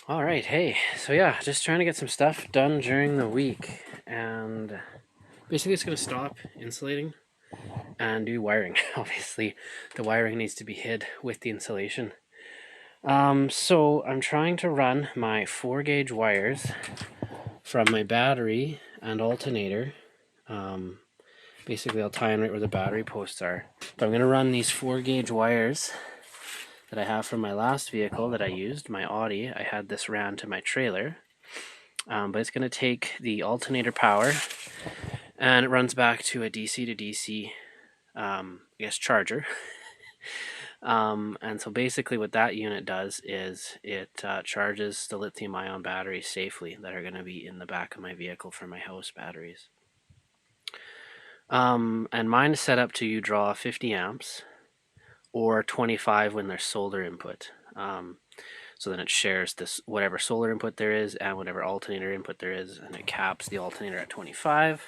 All right, hey, so yeah, just trying to get some stuff done during the week, and basically it's going to stop insulating and do wiring. Obviously, the wiring needs to be hid with the insulation. So I'm trying to run my 4-gauge wires from my battery and alternator. Um, Basically, I'll tie in right where the battery posts are. But I'm going to run these 4-gauge wires that I have from my last vehicle that I used, my Audi. I had this ran to my trailer. But it's going to take the alternator power, and it runs back to a DC to DC, I guess, charger. And so basically what that unit does is it charges the lithium ion batteries safely that are going to be in the back of my vehicle for my house batteries. And mine is set up to draw 50 amps or 25 when there's solar input. So then it shares this whatever solar input there is and whatever alternator input there is, and it caps the alternator at 25.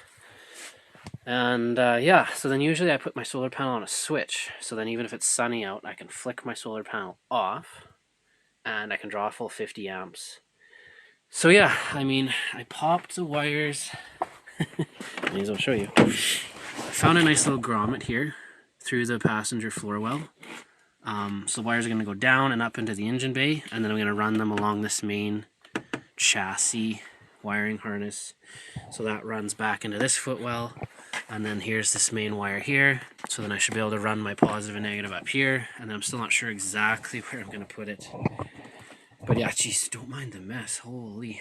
And yeah, so then usually I put my solar panel on a switch. So then even if it's sunny out, I can flick my solar panel off and I can draw a full 50 amps. So yeah, I mean, I popped the wires. May as well show you. I found a nice little grommet here through the passenger floor well. So the wires are going to go down and up into the engine bay, and then I'm going to run them along this main chassis wiring harness. So that runs back into this footwell, and then here's this main wire here. So then I should be able to run my positive and negative up here, and then I'm still not sure exactly where I'm going to put it. But yeah, geez, don't mind the mess. Holy.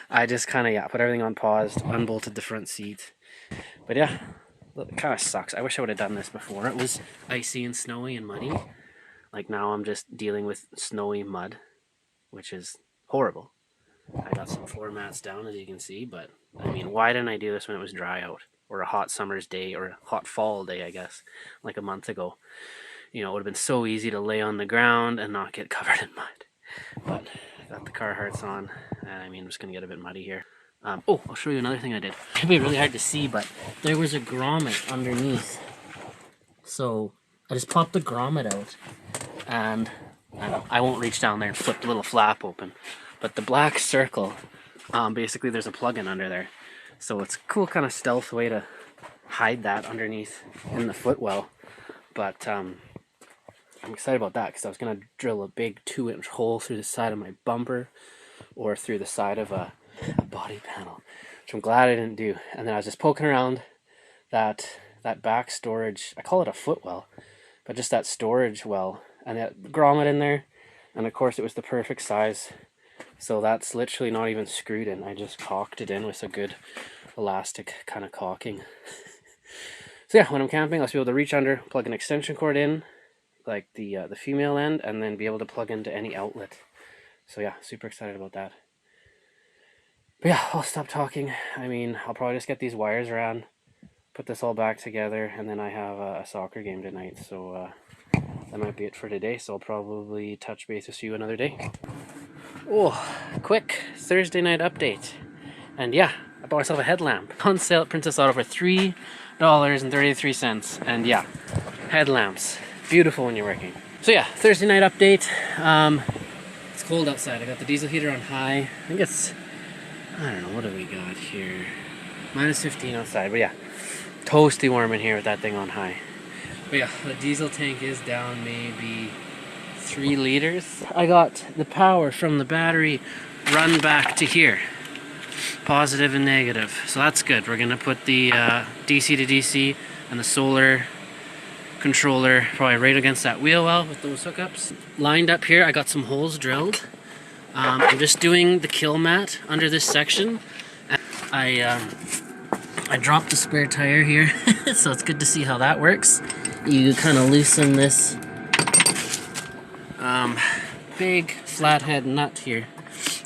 I just kind of, put everything on pause, unbolted the front seat. But yeah, it kind of sucks. I wish I would have done this before it was icy and snowy and muddy. Like now I'm just dealing with snowy mud, which is horrible. I got some floor mats down, as you can see, but I mean, why didn't I do this when it was dry out? Or a hot summer's day, or a hot fall day, I guess, like a month ago. You know, it would have been so easy to lay on the ground and not get covered in mud. But I got the Carhartts on, and I mean, I'm just going to get a bit muddy here. Oh, I'll show you another thing I did. It'd be really hard to see, but there was a grommet underneath. So I just popped the grommet out, and I won't reach down there and flip the little flap open. But the black circle, basically there's a plug-in under there. So it's a cool kind of stealth way to hide that underneath in the footwell. But I'm excited about that because I was going to drill a big 2-inch hole through the side of my bumper or through the side of a body panel, which I'm glad I didn't do. And then I was just poking around that back storage, I call it a footwell, but just that storage well, and that grommet in there, and of course it was the perfect size. So that's literally not even screwed in. I just caulked it in with a good elastic kind of caulking. So yeah, when I'm camping, I'll be able to reach under, plug an extension cord in, like the female end, and then be able to plug into any outlet. So yeah, super excited about that. But yeah, I'll stop talking. I mean, I'll probably just get these wires around, put this all back together, and then I have a soccer game tonight. So that might be it for today. So I'll probably touch base with you another day. Oh, quick Thursday night update. And yeah, I bought myself a headlamp. On sale at Princess Auto for $3.33. And yeah, headlamps. Beautiful when you're working. So yeah, Thursday night update. It's cold outside. I got the diesel heater on high. I think it's, I don't know, what do we got here? Minus 15 outside, but yeah, toasty warm in here with that thing on high. But yeah, the diesel tank is down maybe 3 liters. I got the power from the battery run back to here, positive and negative, so that's good. We're gonna put the DC to DC and the solar controller probably right against that wheel well with those hookups lined up here. I got some holes drilled. I'm just doing the kill mat under this section. I dropped the spare tire here, so it's good to see how that works. You kind of loosen this big flathead nut here,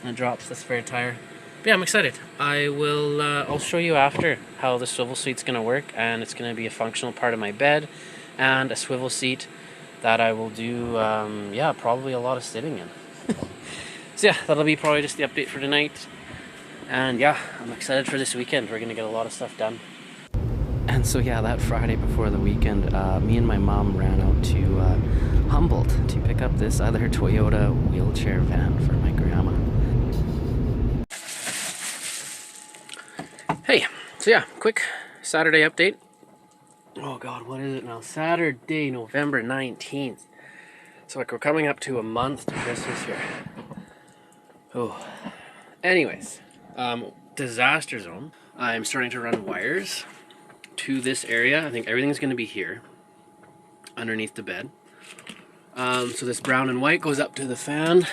and it drops the spare tire. But yeah, I'm excited. I'll show you after how the swivel seat's gonna work, and it's gonna be a functional part of my bed and a swivel seat that I will do, yeah, probably a lot of sitting in. So yeah, that'll be probably just the update for tonight. And yeah, I'm excited for this weekend. We're gonna get a lot of stuff done. And so yeah, that Friday before the weekend, me and my mom ran out to Humboldt to pick up this other Toyota wheelchair van for my grandma. Hey, so yeah, quick Saturday update. Oh god, what is it now? Saturday, November 19th. So like we're coming up to a month to Christmas here. Oh. Anyways, disaster zone. I'm starting to run wires to this area. I think everything's going to be here underneath the bed. So this brown and white goes up to the fan.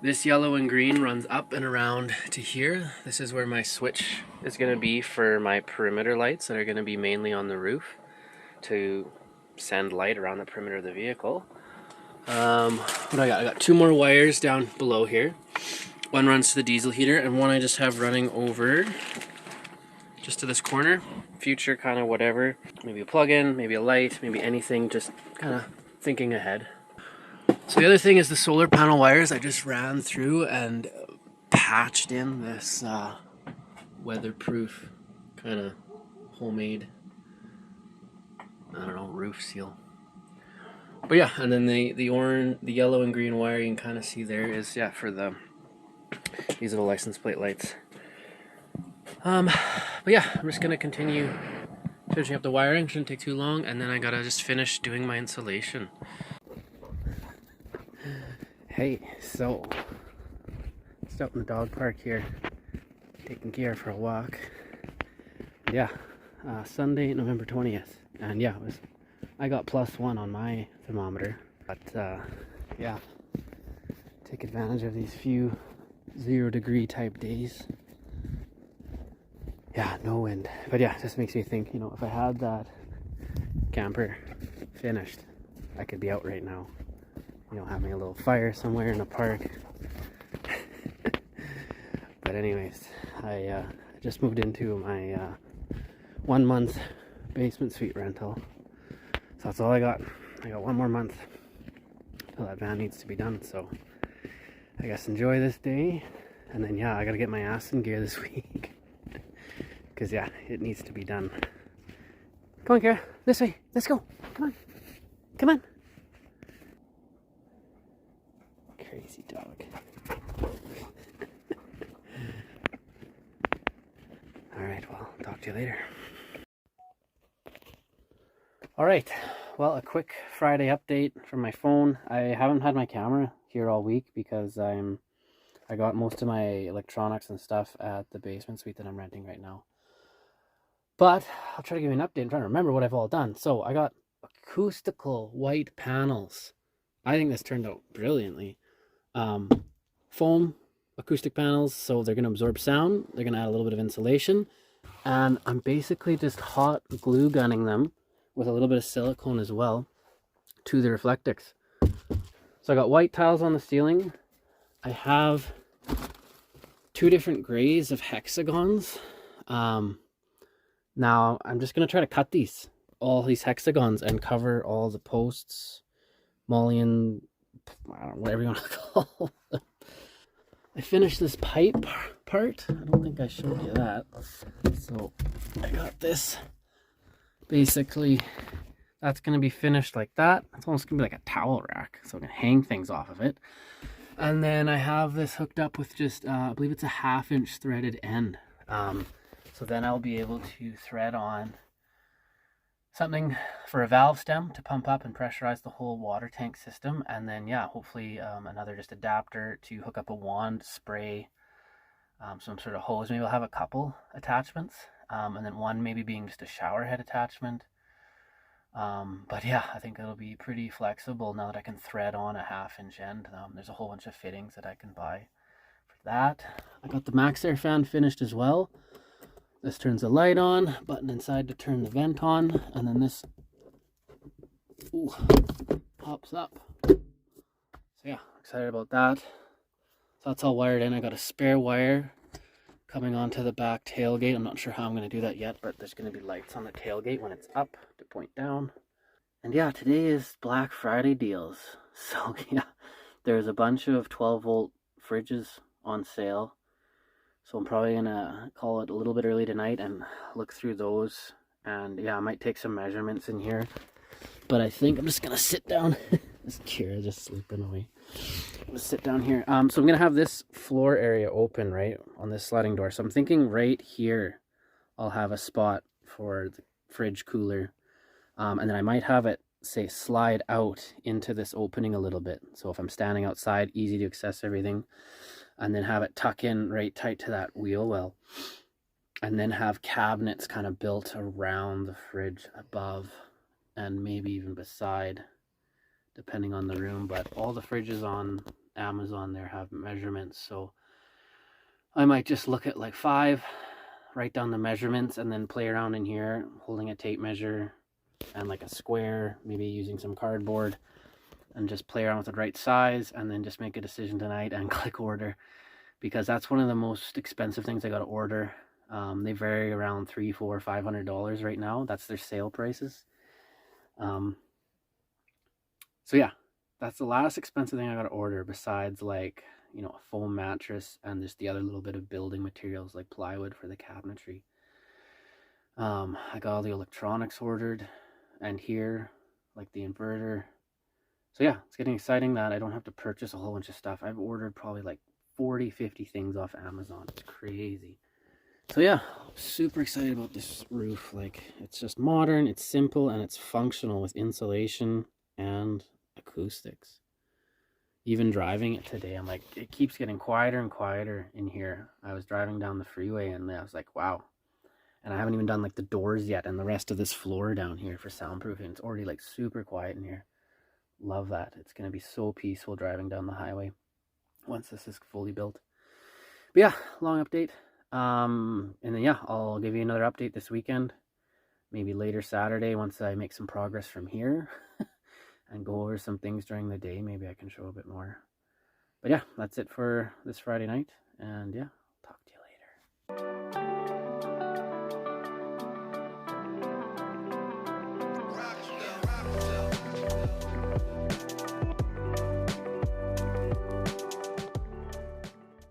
This yellow and green runs up and around to here. This is where my switch is going to be for my perimeter lights that are going to be mainly on the roof to send light around the perimeter of the vehicle. What do I got? I got 2 more wires down below here. One runs to the diesel heater and one I just have running over just to this corner. Future kind of whatever. Maybe a plug-in, maybe a light, maybe anything, just kind of thinking ahead. So the other thing is the solar panel wires I just ran through and patched in this weatherproof kind of homemade, I don't know, roof seal. But yeah, and then the yellow and green wire you can kind of see there is, yeah, for these little license plate lights. But yeah, I'm just gonna continue finishing up the wiring. Shouldn't take too long, and then I gotta just finish doing my insulation. Hey, so just out in the dog park here, taking Kiara for a walk. Yeah, Sunday, November 20th, and yeah, I got +1 on my thermometer. But yeah, take advantage of these few 0-degree type days. Yeah, no wind. But yeah, it just makes me think, you know, if I had that camper finished, I could be out right now, you know, having a little fire somewhere in a park. But anyways, I just moved into my 1 month basement suite rental. So that's all I got. I got 1 more month till that van needs to be done. So I guess enjoy this day. And then yeah, I gotta get my ass in gear this week. Because yeah, it needs to be done. Come on, Kara. This way. Let's go. Come on. Come on. Crazy dog. Alright, well, talk to you later. Alright, well, a quick Friday update from my phone. I haven't had my camera here all week because I got most of my electronics and stuff at the basement suite that I'm renting right now. But I'll try to give you an update. I'm trying to remember what I've all done. So I got acoustical white panels. I think this turned out brilliantly. Foam acoustic panels, so they're going to absorb sound. They're going to add a little bit of insulation. And I'm basically just hot glue gunning them with a little bit of silicone as well to the reflectix. So I got white tiles on the ceiling. I have 2 different grays of hexagons. Now I'm just going to try to cut all these hexagons and cover all the posts, mullion, I don't know, whatever you want to call them. I finished this pipe part. I don't think I showed you that. So I got this. Basically, that's going to be finished like that. It's almost going to be like a towel rack, so I can hang things off of it. And then I have this hooked up with just, I believe it's a 1/2 inch threaded end. So then I'll be able to thread on something for a valve stem to pump up and pressurize the whole water tank system. And then, yeah, hopefully another just adapter to hook up a wand, spray, some sort of hose. Maybe I'll have a couple attachments. And then one maybe being just a shower head attachment. But yeah, I think it'll be pretty flexible now that I can thread on a 1/2 inch end. There's a whole bunch of fittings that I can buy for that. I got the Max Air fan finished as well. This turns the light on, button inside to turn the vent on, and then this pops up. So yeah, excited about that. So that's all wired in. I got a spare wire coming onto the back tailgate. I'm not sure how I'm going to do that yet, but there's going to be lights on the tailgate when it's up to point down. And yeah, today is Black Friday deals. So yeah, there's a bunch of 12-volt fridges on sale. So I'm probably going to call it a little bit early tonight and look through those. And yeah, I might take some measurements in here But I think I'm just gonna sit down. This Kira just sleeping away. I'm gonna sit down here. So I'm gonna have this floor area open, right, on this sliding door. So I'm thinking right here I'll have a spot for the fridge cooler. And then I might have it, say, slide out into this opening a little bit. So if I'm standing outside, easy to access everything. And then have it tuck in right tight to that wheel well. And then have cabinets kind of built around the fridge above and maybe even beside, depending on the room. But all the fridges on Amazon there have measurements. So I might just look at like 5, write down the measurements, and then play around in here holding a tape measure and like a square, maybe using some cardboard, and just play around with the right size, and then just make a decision tonight and click order, because that's one of the most expensive things I got to order. They vary around $300, $400, $500 right now. That's their sale prices. So yeah, that's the last expensive thing I got to order, besides like, you know, a foam mattress and just the other little bit of building materials like plywood for the cabinetry. I got all the electronics ordered, and here, like the inverter. So yeah, it's getting exciting that I don't have to purchase a whole bunch of stuff. I've ordered probably like 40, 50 things off Amazon. It's crazy. So yeah, super excited about this roof. Like, it's just modern, it's simple, and it's functional with insulation and acoustics. Even driving it today, I'm like, it keeps getting quieter and quieter in here. I was driving down the freeway and I was like, wow. And I haven't even done like the doors yet and the rest of this floor down here for soundproofing. It's already like super quiet in here. Love that. It's going to be so peaceful driving down the highway once this is fully built. But yeah, long update. And then yeah, I'll give you another update this weekend, maybe later Saturday, once I make some progress from here and go over some things during the day. Maybe I can show a bit more. But yeah, that's it for this Friday night. And yeah,